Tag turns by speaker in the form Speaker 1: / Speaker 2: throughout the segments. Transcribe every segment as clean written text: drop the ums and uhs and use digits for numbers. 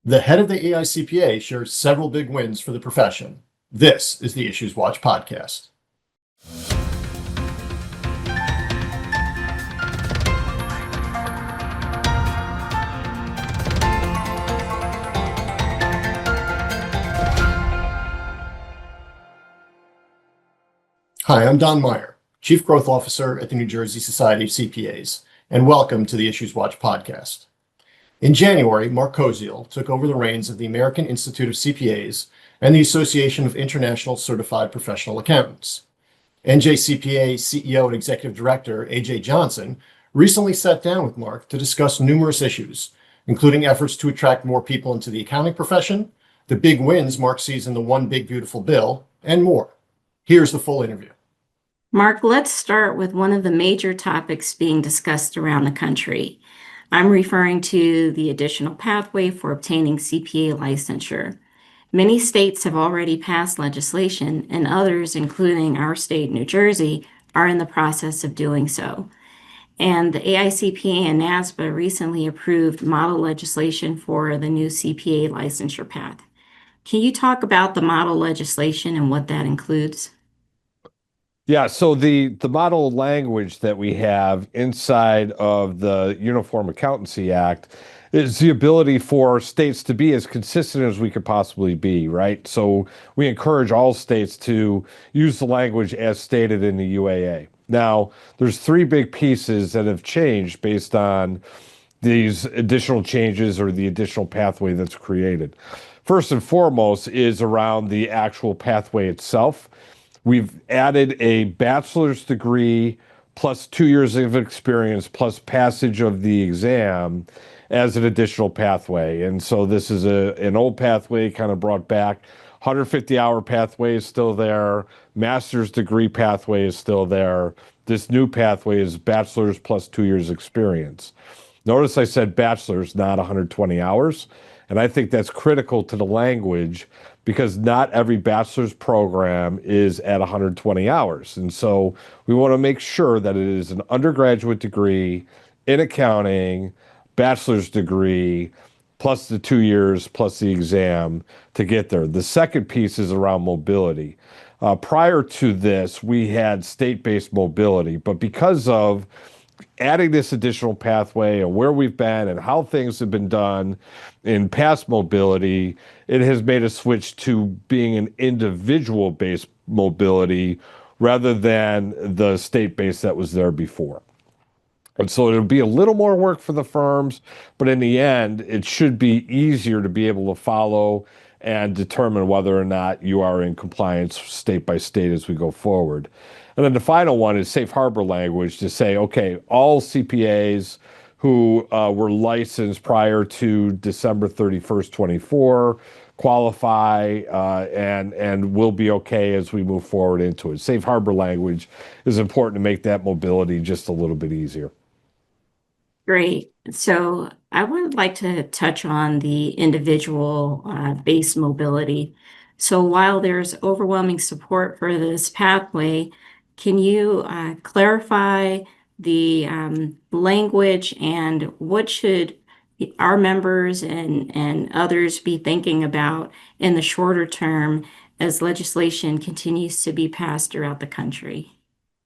Speaker 1: The head of the AICPA shares several big wins for the profession. This is the IssuesWatch podcast. Hi, I'm Don Meyer, Chief Growth Officer at the New Jersey Society of CPAs, and welcome to the IssuesWatch podcast. In January, Mark Koziel took over the reins of the American Institute of CPAs and the Association of International Certified Professional Accountants. NJCPA CEO and Executive Director A.J. Johnson recently sat down with Mark to discuss numerous issues, including efforts to attract more people into the accounting profession, the big wins Mark sees in the One Big Beautiful Bill, and more. Here's the full interview.
Speaker 2: Mark, let's start with one of the major topics being discussed around the country. I'm referring to the additional pathway for obtaining CPA licensure. Many states have already passed legislation, and others, including our state, New Jersey, are in the process of doing so. And the AICPA and NASPA recently approved model legislation for the new CPA licensure path. Can you talk about the model legislation and what that includes?
Speaker 3: Yeah, so the model language that we have inside of the Uniform Accountancy Act is the ability for states to be as consistent as we could possibly be, right? So we encourage all states to use the language as stated in the UAA. Now, there's three big pieces that have changed based on these additional changes or the additional pathway that's created. First and foremost is around the actual pathway itself. We've added a bachelor's degree plus 2 years of experience plus passage of the exam as an additional pathway. And so this is an old pathway kind of brought back. 150-hour pathway is still there. Master's degree pathway is still there. This new pathway is bachelor's plus 2 years experience. Notice I said bachelor's, not 120 hours. And I think that's critical to the language because not every bachelor's program is at 120 hours. And so we want to make sure that it is an undergraduate degree in accounting, bachelor's degree, plus the 2 years, plus the exam to get there. The second piece is around mobility. Prior to this, we had state-based mobility, but because of adding this additional pathway and where we've been and how things have been done in past mobility, it has made a switch to being an individual-based mobility rather than the state-based that was there before. And so it'll be a little more work for the firms, but in the end, it should be easier to be able to follow and determine whether or not you are in compliance state by state as we go forward. And then the final one is safe harbor language to say, okay, all CPAs who were licensed prior to December 31st, 24 qualify and will be okay as we move forward into it. Safe harbor language is important to make that mobility just a little bit easier.
Speaker 2: Great. So I would like to touch on the individual based mobility. So while there's overwhelming support for this pathway, can you clarify the language and what should our members and others be thinking about in the shorter term as legislation continues to be passed throughout the country?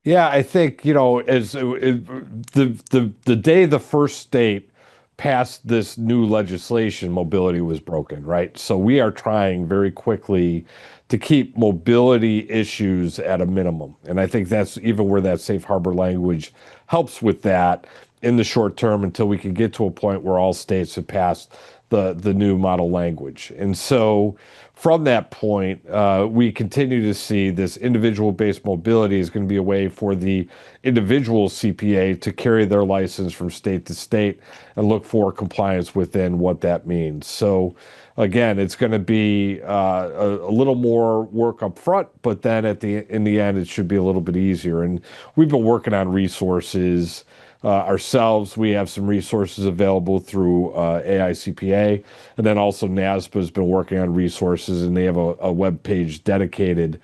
Speaker 3: Yeah, I think, as the day the first state passed this new legislation, mobility was broken, right? So we are trying very quickly to keep mobility issues at a minimum. And I think that's even where that safe harbor language helps with that in the short term until we can get to a point where all states have passed the new model language. And so from that point, we continue to see this individual-based mobility is going to be a way for the individual CPA to carry their license from state to state and look for compliance within what that means. So again, it's going to be a little more work up front, but then in the end, it should be a little bit easier. And we've been working on resources ourselves. We have some resources available through AICPA, and then also NASPA has been working on resources, and they have a web page dedicated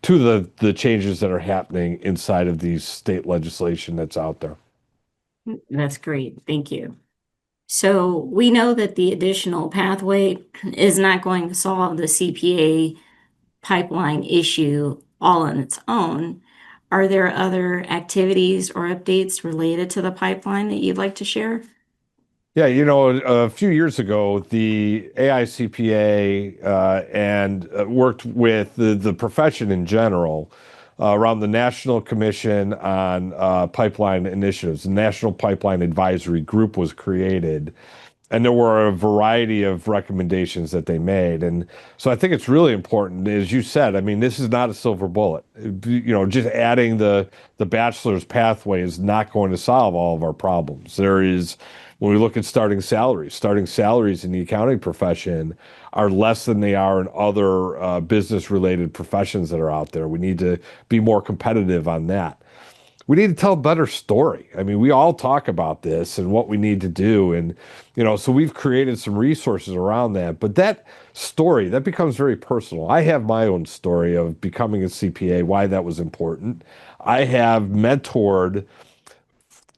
Speaker 3: to the changes that are happening inside of these state legislation that's out there.
Speaker 2: That's great. Thank you. So we know that the additional pathway is not going to solve the CPA pipeline issue all on its own. Are there other activities or updates related to the pipeline that you'd like to share?
Speaker 3: Yeah, a few years ago, the AICPA and worked with the profession in general around the National Commission on Pipeline Initiatives. The National Pipeline Advisory Group was created, and there were a variety of recommendations that they made. And so I think it's really important, as you said, I mean, this is not a silver bullet. Just adding the bachelor's pathway is not going to solve all of our problems. When we look at starting salaries in the accounting profession are less than they are in other business-related professions that are out there. We need to be more competitive on that. We need to tell a better story. I mean, we all talk about this and what we need to do. And, so we've created some resources around that. But that story, that becomes very personal. I have my own story of becoming a CPA, why that was important. I have mentored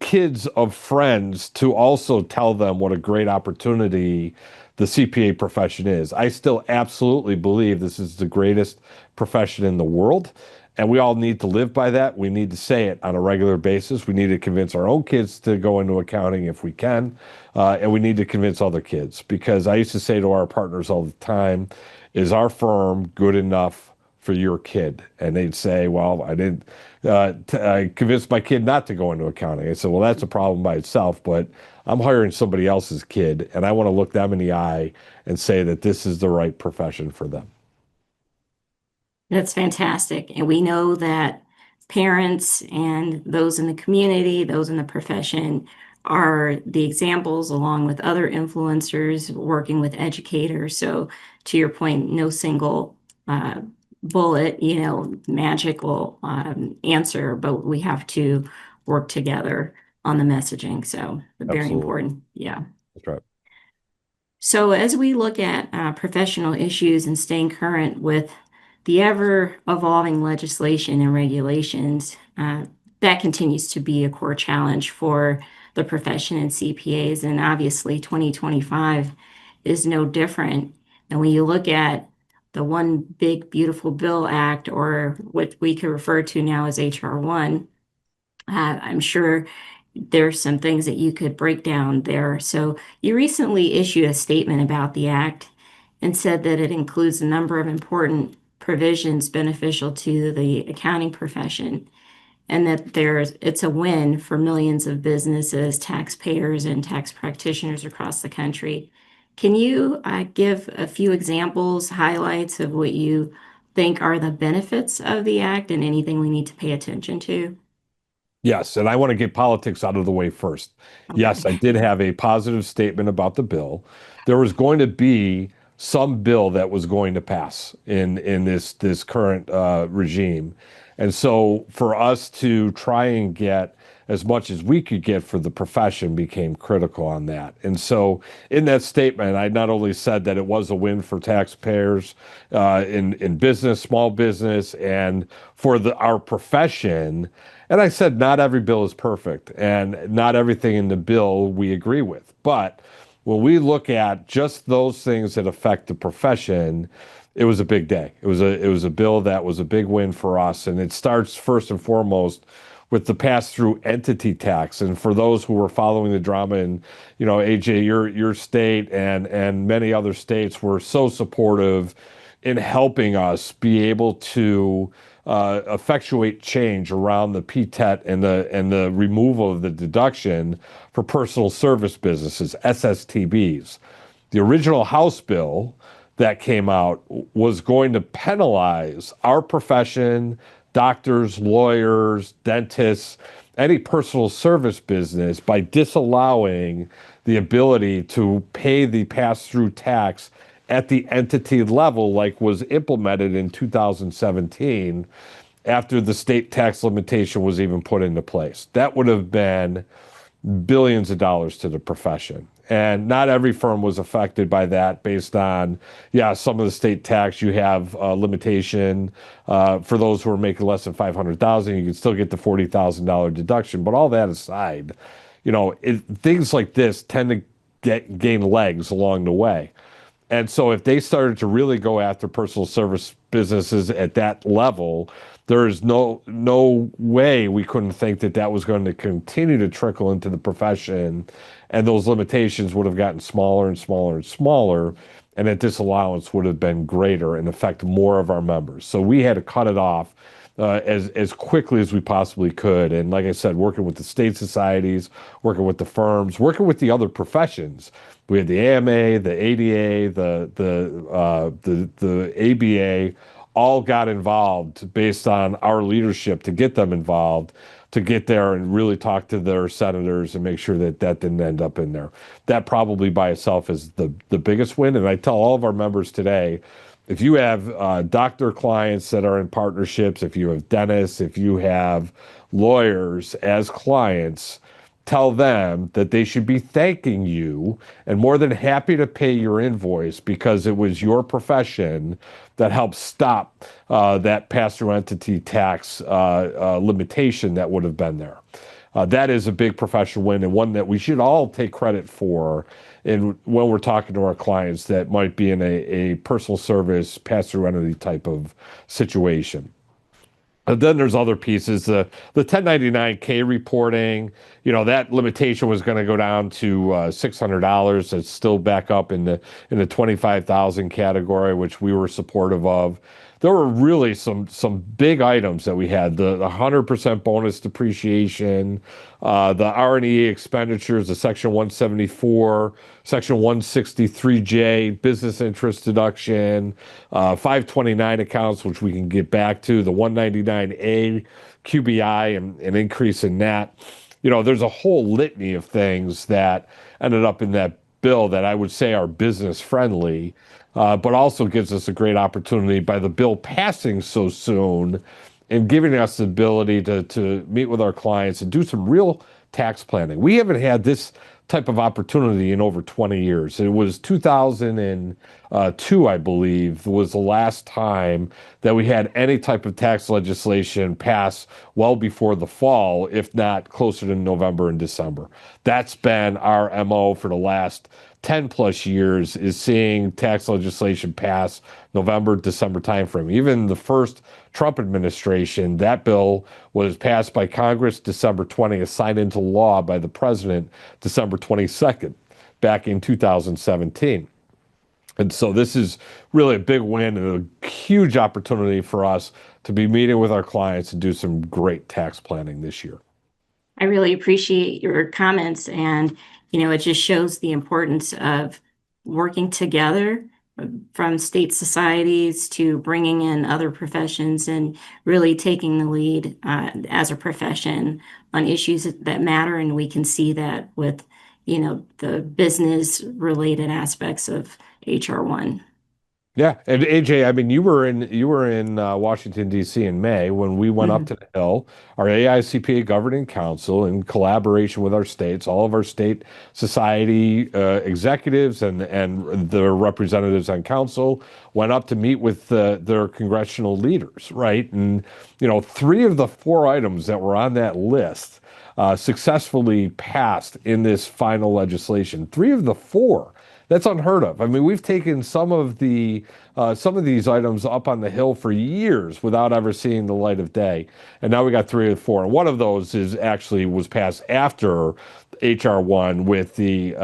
Speaker 3: kids of friends to also tell them what a great opportunity the CPA profession is. I still absolutely believe this is the greatest profession in the world. And we all need to live by that. We need to say it on a regular basis. We need to convince our own kids to go into accounting if we can. And we need to convince other kids, because I used to say to our partners all the time, is our firm good enough for your kid? And they'd say, well, I convinced my kid not to go into accounting. I said, well, that's a problem by itself, but I'm hiring somebody else's kid, and I want to look them in the eye and say that this is the right profession for them.
Speaker 2: That's fantastic. And we know that parents and those in the community, those in the profession, are the examples, along with other influencers working with educators. So to your point, no single bullet, magical answer, but we have to work together on the messaging. So very
Speaker 3: Absolutely.
Speaker 2: important. Yeah.
Speaker 3: That's right.
Speaker 2: So as we look at professional issues and staying current with the ever-evolving legislation and regulations, that continues to be a core challenge for the profession and CPAs. And obviously, 2025 is no different. And when you look at the One Big Beautiful Bill Act, or what we could refer to now as HR 1, I'm sure there's some things that you could break down there. So you recently issued a statement about the act and said that it includes a number of important provisions beneficial to the accounting profession, and that it's a win for millions of businesses, taxpayers, and tax practitioners across the country. Can you give a few examples, highlights of what you think are the benefits of the act and anything we need to pay attention to?
Speaker 3: Yes, and I want to get politics out of the way first. Yes, I did have a positive statement about the bill. There was going to be some bill that was going to pass in this current regime. And so for us to try and get as much as we could get for the profession became critical on that. And so in that statement, I not only said that it was a win for taxpayers in business, small business, and for our profession. And I said not every bill is perfect, and not everything in the bill we agree with. But when we look at just those things that affect the profession, it was a big day. It was a bill that was a big win for us, and it starts first and foremost with the pass-through entity tax. And for those who were following the drama in, AJ, your state and many other states were so supportive in helping us be able to effectuate change around the PTET and the removal of the deduction for personal service businesses, SSTBs. The original House bill that came out was going to penalize our profession, doctors, lawyers, dentists, any personal service business by disallowing the ability to pay the pass-through tax at the entity level, like was implemented in 2017 after the state tax limitation was even put into place. That would have been billions of dollars to the profession. And not every firm was affected by that based on, some of the state tax, you have a limitation. For those who are making less than $500,000, you can still get the $40,000 deduction. But all that aside, things like this tend to gain legs along the way. And so if they started to really go after personal service businesses at that level, there is no way we couldn't think that that was going to continue to trickle into the profession, and those limitations would have gotten smaller and smaller and smaller, and that disallowance would have been greater and affect more of our members. So we had to cut it off as quickly as we possibly could. And like I said, working with the state societies, working with the firms, working with the other professions. We had the AMA, the ADA, the ABA, all got involved based on our leadership to get them involved, to get there and really talk to their senators and make sure that that didn't end up in there. That probably by itself is the biggest win. And I tell all of our members today, if you have doctor clients that are in partnerships, if you have dentists, if you have lawyers as clients, tell them that they should be thanking you and more than happy to pay your invoice, because it was your profession that helped stop that pass-through entity tax limitation that would have been there. That is a big professional win, and one that we should all take credit for when we're talking to our clients that might be in a personal service pass-through entity type of situation. And then there's other pieces, the 1099K reporting, that limitation was going to go down to $600. It's still back up in the 25,000 category, which we were supportive of. There were really some big items that we had, the 100% bonus depreciation, the R&E expenditures, the Section 174, Section 163J, business interest deduction, 529 accounts, which we can get back to, the 199A QBI and an increase in that. There's a whole litany of things that ended up in that bill that I would say are business friendly, but also gives us a great opportunity by the bill passing so soon and giving us the ability to meet with our clients and do some real tax planning. We haven't had this type of opportunity in over 20 years. It was 2002, I believe, was the last time that we had any type of tax legislation pass well before the fall, if not closer to November and December. That's been our MO for the last 10 plus years, is seeing tax legislation pass November, December timeframe. Even the first Trump administration, that bill was passed by Congress December 20th, signed into law by the president December 22nd, back in 2017. And so this is really a big win and a huge opportunity for us to be meeting with our clients and do some great tax planning this year.
Speaker 2: I really appreciate your comments, and it just shows the importance of working together from state societies to bringing in other professions and really taking the lead as a profession on issues that matter. And we can see that with, the business related aspects of HR 1.
Speaker 3: Yeah, and AJ, I mean, you were in Washington D.C. in May when we went up to the Hill, our AICPA governing council, in collaboration with our states, all of our state society executives and their representatives on council went up to meet with their congressional leaders, right? And 3 of the 4 items that were on that list successfully passed in this final legislation. 3 of the 4. That's unheard of. I mean, we've taken some of these items up on the Hill for years without ever seeing the light of day, and now we got 3 or 4. And one of those was passed after HR 1 with the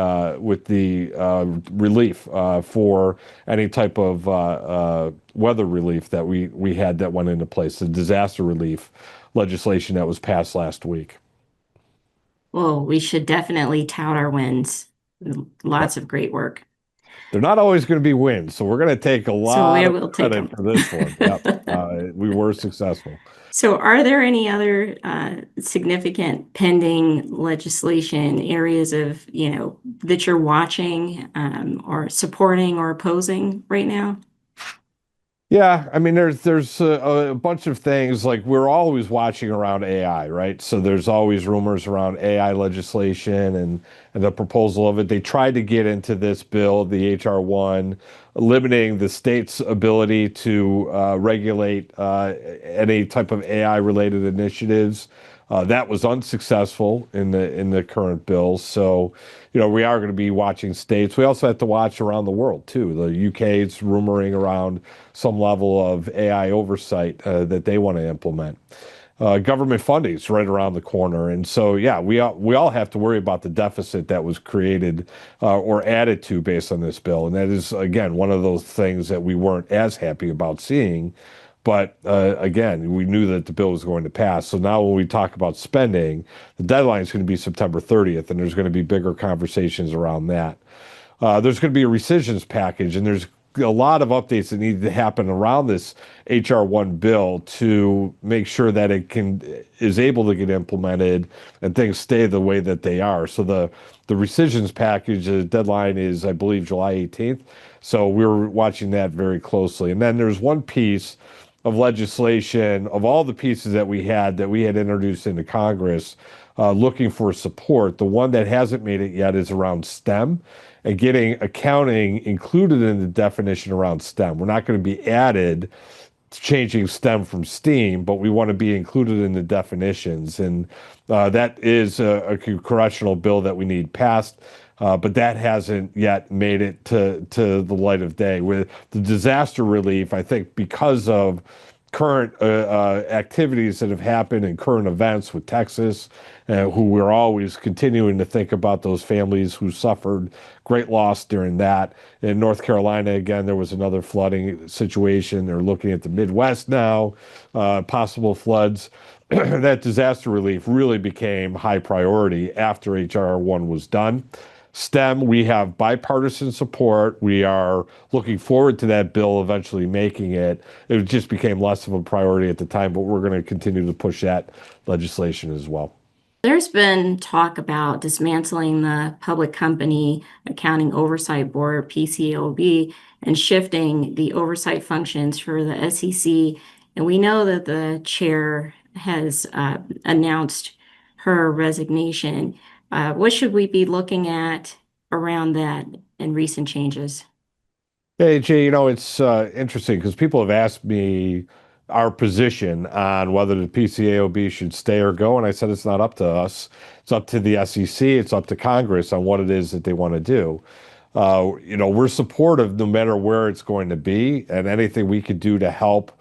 Speaker 3: relief for any type of weather relief that we had that went into place, the disaster relief legislation that was passed last week.
Speaker 2: Well, we should definitely tout our wins. Lots of great work.
Speaker 3: They're not always going to be wins, so we're going to take a lot of credit for this one. Yep. We were successful.
Speaker 2: So are there any other significant pending legislation areas of, that you're watching or supporting or opposing right now?
Speaker 3: Yeah, I mean, there's a bunch of things, like we're always watching around AI, right? So there's always rumors around AI legislation and the proposal of it. They tried to get into this bill, the HR 1, limiting the state's ability to regulate any type of AI-related initiatives. That was unsuccessful in the current bill. So, we are going to be watching states. We also have to watch around the world too. The UK's rumoring around some level of AI oversight that they want to implement. Government funding is right around the corner, and so yeah, we all have to worry about the deficit that was created or added to based on this bill, and that is again one of those things that we weren't as happy about seeing. But again, we knew that the bill was going to pass. So now when we talk about spending, the deadline is going to be September 30th, and there's going to be bigger conversations around that. There's going to be a rescissions package, and there's a lot of updates that need to happen around this HR 1 bill to make sure that is able to get implemented and things stay the way that they are. So the rescissions package, the deadline is, I believe, July 18th. So we're watching that very closely. And then there's one piece of legislation of all the pieces that we had introduced into Congress looking for support. The one that hasn't made it yet is around STEM and getting accounting included in the definition around STEM. We're not going to be added to changing STEM from STEAM, but we want to be included in the definitions. And that is a congressional bill that we need passed. But that hasn't yet made it to the light of day. With the disaster relief, I think because of current activities that have happened and current events with Texas, who we're always continuing to think about those families who suffered great loss during that. In North Carolina, again, there was another flooding situation. They're looking at the Midwest now, possible floods. That disaster relief really became high priority after HR 1 was done. STEM, we have bipartisan support. We are looking forward to that bill eventually making it. It just became less of a priority at the time, but we're going to continue to push that legislation as well.
Speaker 2: There's been talk about dismantling the Public Company Accounting Oversight Board, PCAOB, and shifting the oversight functions for the SEC. And we know that the chair has announced her resignation. What should we be looking at around that and recent changes?
Speaker 3: Hey, Jay, it's interesting because people have asked me our position on whether the PCAOB should stay or go, and I said it's not up to us. It's up to the SEC. It's up to Congress on what it is that they want to do. We're supportive no matter where it's going to be and anything we could do to help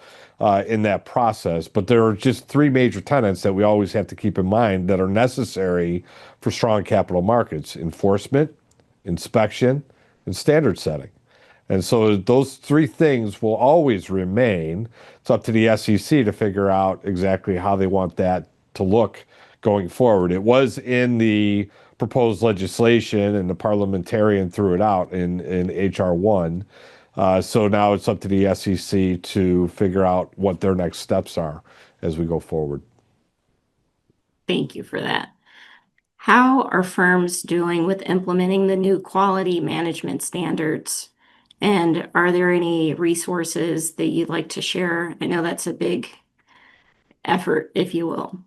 Speaker 3: in that process. But there are just three major tenets that we always have to keep in mind that are necessary for strong capital markets: enforcement, inspection, and standard setting. And so those three things will always remain. It's up to the SEC to figure out exactly how they want that to look going forward. It was in the proposed legislation, and the parliamentarian threw it out in HR 1. So now it's up to the SEC to figure out what their next steps are as we go forward.
Speaker 2: Thank you for that. How are firms doing with implementing the new quality management standards? And are there any resources that you'd like to share? I know that's a big effort, if you will.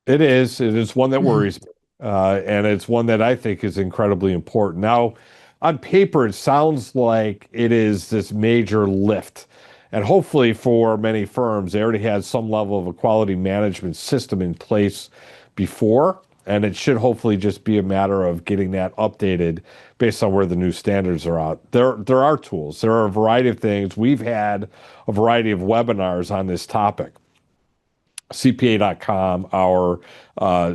Speaker 3: It is. It is one that worries me. And it's one that I think is incredibly important. Now, on paper, it sounds like it is this major lift. And hopefully for many firms, they already had some level of a quality management system in place before. And it should hopefully just be a matter of getting that updated based on where the new standards are out. There are tools. There are a variety of things. We've had a variety of webinars on this topic. CPA.com, our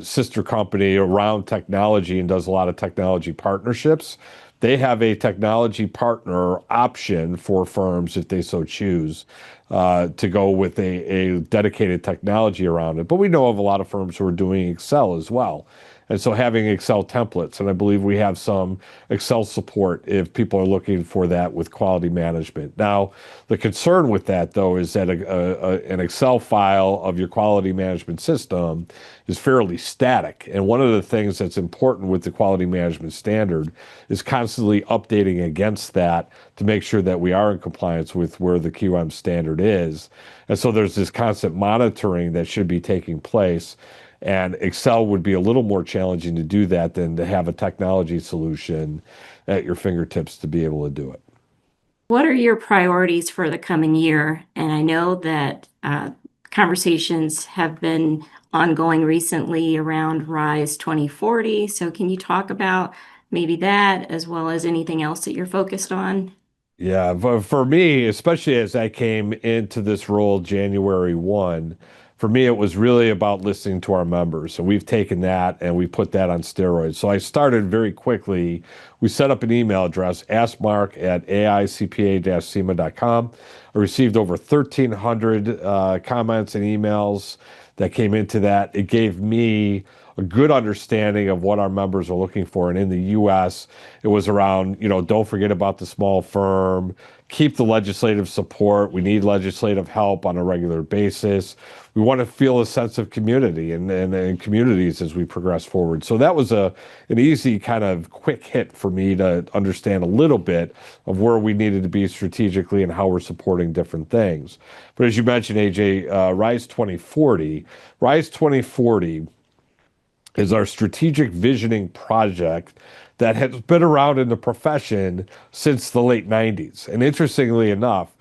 Speaker 3: sister company around technology and does a lot of technology partnerships. They have a technology partner option for firms if they so choose to go with a dedicated technology around it. But we know of a lot of firms who are doing Excel as well. And so having Excel templates, and I believe we have some Excel support if people are looking for that with quality management. Now, the concern with that, though, is that an Excel file of your quality management system is fairly static. And one of the things that's important with the quality management standard is constantly updating against that to make sure that we are in compliance with where the QM standard is. And so there's this constant monitoring that should be taking place. And Excel would be a little more challenging to do that than to have a technology solution at your fingertips to be able to do it.
Speaker 2: What are your priorities for the coming year? And I know that conversations have been ongoing recently around RISE 2040. So can you talk about maybe that as well as anything else that you're focused on?
Speaker 3: Yeah, for me, especially as I came into this role January 1, for me, it was really about listening to our members. So we've taken that and we put that on steroids. So I started very quickly. We set up an email address, askmark@aicpa-cema.com. I received over 1,300 comments and emails that came into that. It gave me a good understanding of what our members are looking for. And in the US, it was around, don't forget about the small firm, keep the legislative support. We need legislative help on a regular basis. We want to feel a sense of community and communities as we progress forward. So that was an easy kind of quick hit for me to understand a little bit of where we needed to be strategically and how we're supporting different things. But as you mentioned, AJ, Rise 2040 is our strategic visioning project that has been around in the profession since the late 90s. And interestingly enough,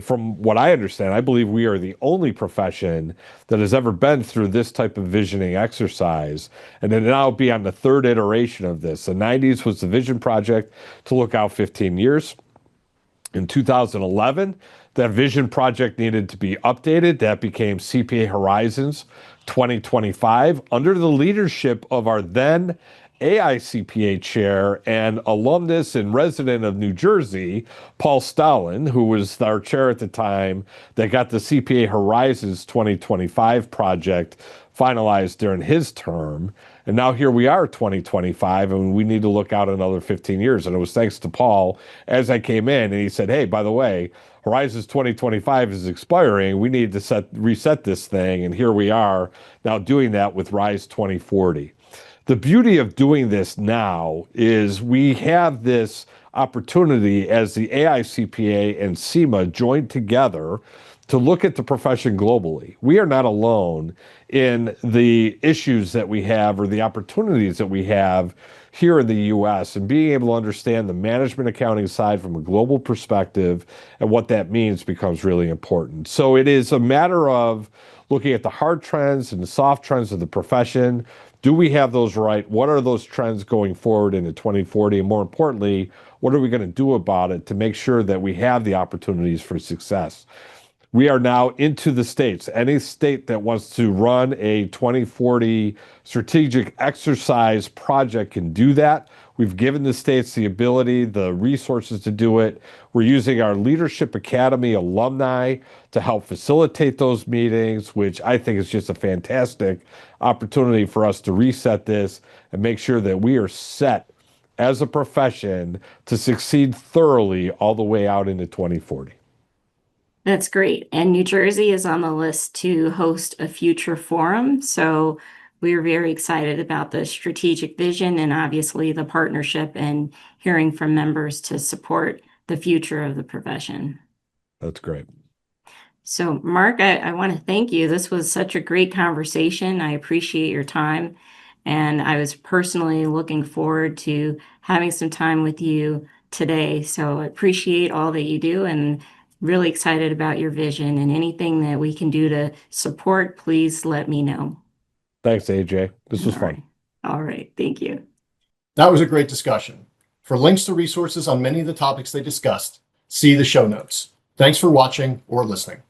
Speaker 3: from what I understand, I believe we are the only profession that has ever been through this type of visioning exercise. And then now be on the third iteration of this. The 90s was the vision project to look out 15 years. In 2011, that vision project needed to be updated. That became CPA Horizons 2025 under the leadership of our then AICPA chair and alumnus and resident of New Jersey, Paul Stalin, who was our chair at the time, that got the CPA Horizons 2025 project finalized during his term. And now here we are, 2025, and we need to look out another 15 years. And it was thanks to Paul as I came in, and he said, hey, by the way, Horizons 2025 is expiring. We need to reset this thing. And here we are now doing that with Rise 2040. The beauty of doing this now is we have this opportunity as the AICPA and CIMA joined together to look at the profession globally. We are not alone in the issues that we have or the opportunities that we have here in the US, and being able to understand the management accounting side from a global perspective and what that means becomes really important. So it is a matter of looking at the hard trends and the soft trends of the profession. Do we have those right? What are those trends going forward into 2040? And more importantly, what are we going to do about it to make sure that we have the opportunities for success? We are now into the states. Any state that wants to run a 2040 strategic exercise project can do that. We've given the states the ability, the resources to do it. We're using our Leadership Academy alumni to help facilitate those meetings, which I think is just a fantastic opportunity for us to reset this and make sure that we are set as a profession to succeed thoroughly all the way out into 2040.
Speaker 2: That's great. And New Jersey is on the list to host a future forum. So we're very excited about the strategic vision and obviously the partnership and hearing from members to support the future of the profession.
Speaker 3: That's great.
Speaker 2: So Mark, I want to thank you. This was such a great conversation. I appreciate your time. And I was personally looking forward to having some time with you today. So I appreciate all that you do and really excited about your vision, and anything that we can do to support, please let me know.
Speaker 3: Thanks, AJ. This was fun.
Speaker 2: All right. Thank you.
Speaker 1: That was a great discussion. For links to resources on many of the topics they discussed, see the show notes. Thanks for watching or listening.